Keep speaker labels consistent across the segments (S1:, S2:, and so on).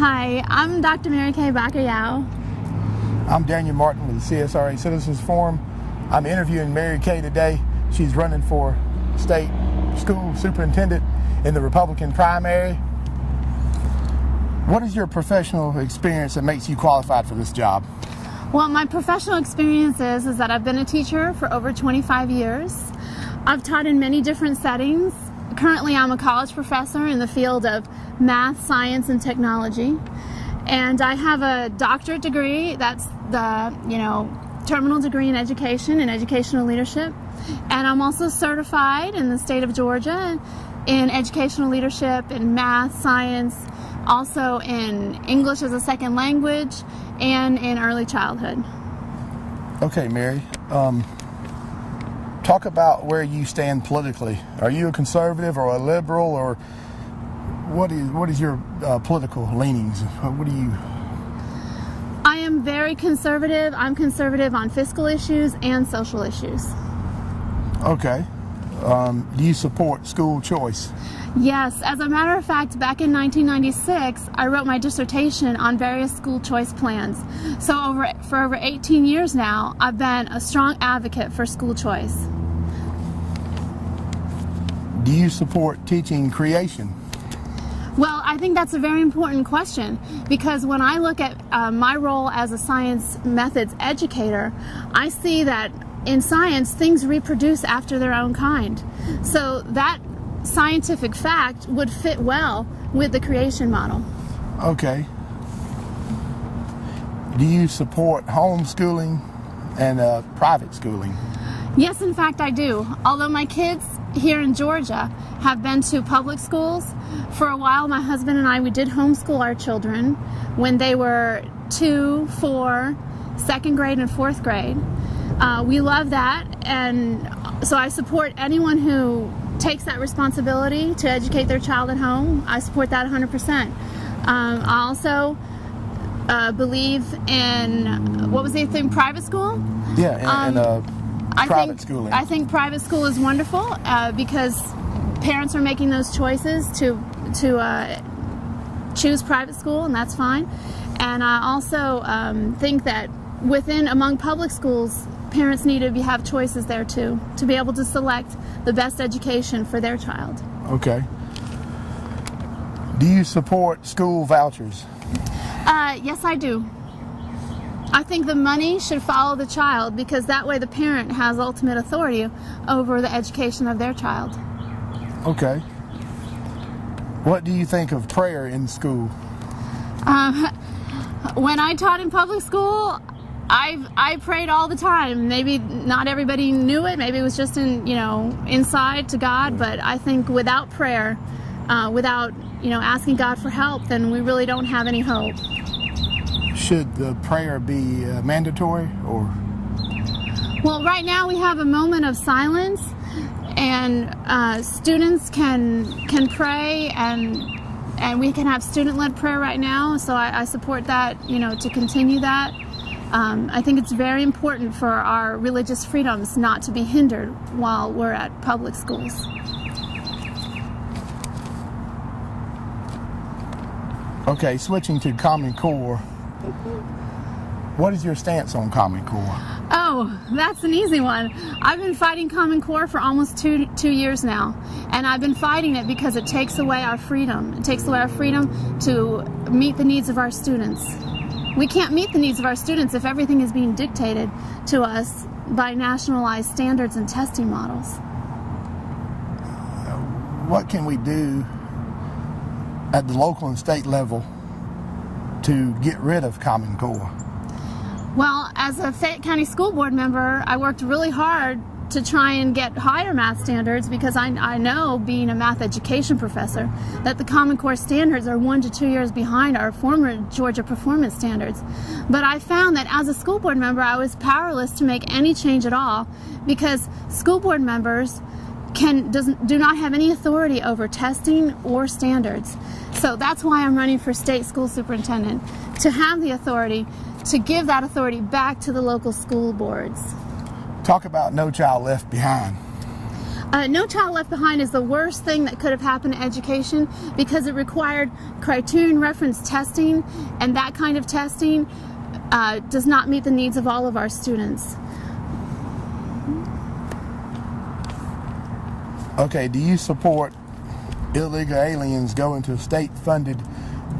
S1: Hi, I'm Dr. Mary Kay Bacallao.
S2: I'm Daniel Martin with the CSRA Citizens Forum. I'm interviewing Mary Kay today. She's running for state school superintendent in the Republican primary. What is your professional experience that makes you qualified for this job?
S1: Well, my professional experience is that I've been a teacher for over 25 years. I've taught in many different settings. Currently, I'm a college professor in the field of math, science, and technology. And I have a doctorate degree, that's the, terminal degree in education and educational leadership. And I'm also certified in the state of Georgia in educational leadership, in math, science, also in English as a second language, and in early childhood. Okay,
S2: Mary. Talk about where you stand politically. Are you a conservative or a liberal, or what is your political leanings?
S1: I am very conservative. I'm conservative on fiscal issues and social issues.
S2: Okay. Do you support school choice?
S1: Yes. As a matter of fact, back in 1996, I wrote my dissertation on various school choice plans. So for over 18 years now, I've been a strong advocate for school choice.
S2: Do you support teaching creation?
S1: Well, I think that's a very important question, because when I look at my role as a science methods educator, I see that in science, things reproduce after their own kind. So that scientific fact would fit well with the creation model.
S2: Okay. Do you support homeschooling and private schooling?
S1: Yes, in fact, I do. Although my kids here in Georgia have been to public schools, for a while my husband and we did homeschool our children when they were 2, 4, second grade, and fourth grade. We love that, and so I support anyone who takes that responsibility to educate their child at home. I support that 100%. I also believe in, what was the thing, private school?
S2: Yeah, private schooling.
S1: I think private school is wonderful because parents are making those choices to choose private school, and that's fine. And I also think that among public schools, parents need to have choices there too, to be able to select the best education for their child.
S2: Okay. Do you support school vouchers?
S1: Yes, I do. I think the money should follow the child, because that way the parent has ultimate authority over the education of their child.
S2: Okay. What do you think of prayer in school?
S1: When I taught in public school, I prayed all the time. Maybe not everybody knew it. Maybe it was just inside to God. But I think without prayer, without asking God for help, then we really don't have any hope.
S2: Should the prayer be mandatory, or?
S1: Well, right now we have a moment of silence, and students can pray, and we can have student-led prayer right now. So I support that, to continue that. I think it's very important for our religious freedoms not to be hindered while we're at public schools.
S2: Okay, switching to Common Core. What is your stance on Common Core?
S1: Oh, that's an easy one. I've been fighting Common Core for almost two years now, and I've been fighting it because it takes away our freedom. It takes away our freedom to meet the needs of our students. We can't meet the needs of our students if everything is being dictated to us by nationalized standards and testing models.
S2: What can we do at the local and state level to get rid of Common Core?
S1: Well, as a Fayette County School Board member, I worked really hard to try and get higher math standards, because I know, being a math education professor, that the Common Core standards are 1 to 2 years behind our former Georgia performance standards. But I found that as a school board member, I was powerless to make any change at all, because school board members do not have any authority over testing or standards. So that's why I'm running for state school superintendent, to have the authority, to give that authority back to the local school boards.
S2: Talk about No Child Left Behind.
S1: No Child Left Behind is the worst thing that could have happened to education because it required criterion reference testing, and that kind of testing does not meet the needs of all of our students.
S2: Okay, do you support illegal aliens going to state-funded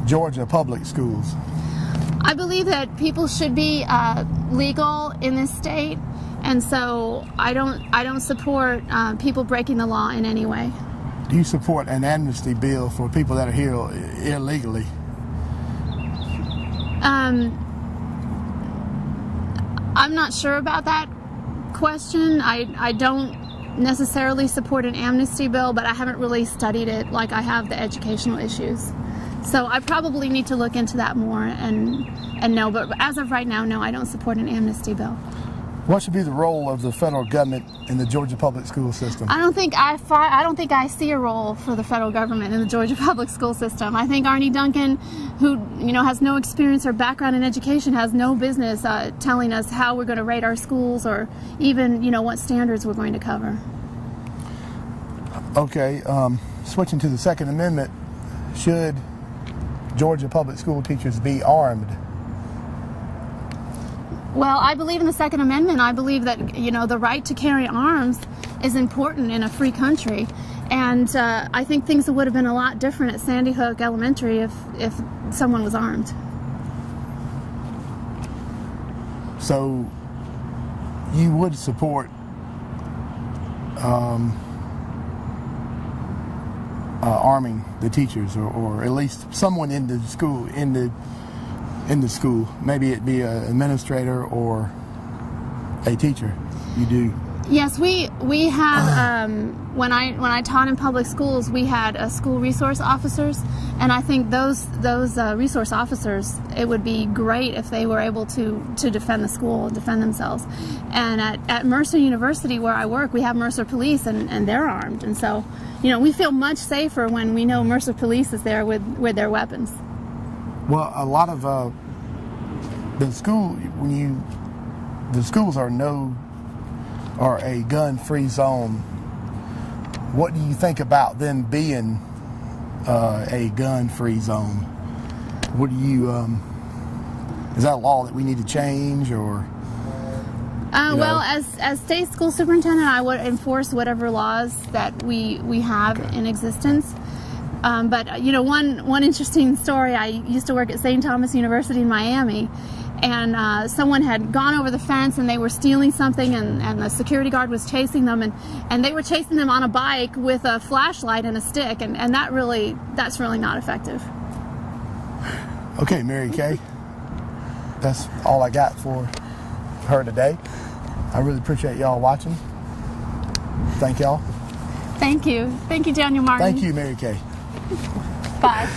S2: Georgia public schools?
S1: I believe that people should be legal in this state, and so I don't support people breaking the law in any way.
S2: Do you support an amnesty bill for people that are here illegally?
S1: I'm not sure about that question. I don't necessarily support an amnesty bill, but I haven't really studied it like I have the educational issues. So I probably need to look into that more and know, but as of right now, no, I don't support an amnesty bill.
S2: What should be the role of the federal government in the Georgia public school system?
S1: I don't think I see a role for the federal government in the Georgia public school system. I think Arnie Duncan, who has no experience or background in education, has no business telling us how we're going to rate our schools or even what standards we're going to cover.
S2: Okay, switching to the Second Amendment, should Georgia public school teachers be armed?
S1: Well, I believe in the Second Amendment. I believe that, the right to carry arms is important in a free country. And I think things would have been a lot different at Sandy Hook Elementary if someone was armed.
S2: So you would support arming the teachers, or at least someone in the school, in the school, maybe it be an administrator or a teacher. You do?
S1: Yes, we had when I taught in public schools, we had school resource officers, and I think those resource officers, it would be great if they were able to defend the school and defend themselves. And at Mercer University, where I work, we have Mercer Police, and they're armed, and so we feel much safer when we know Mercer Police is there with their weapons.
S2: Well, a lot of the schools are a gun-free zone. What do you think about them being a gun-free zone? What do you? Is that a law that we need to change, or?
S1: Well, as state school superintendent, I would enforce whatever laws that we have in existence. But one interesting story. I used to work at St. Thomas University in Miami, and someone had gone over the fence and they were stealing something, and the security guard was chasing them, and they were chasing them on a bike with a flashlight and a stick, and that's really not effective.
S2: Okay, Mary Kay, that's all I got for her today. I really appreciate y'all watching. Thank y'all.
S1: Thank you, Daniel Martin.
S2: Thank you, Mary Kay.
S1: Bye.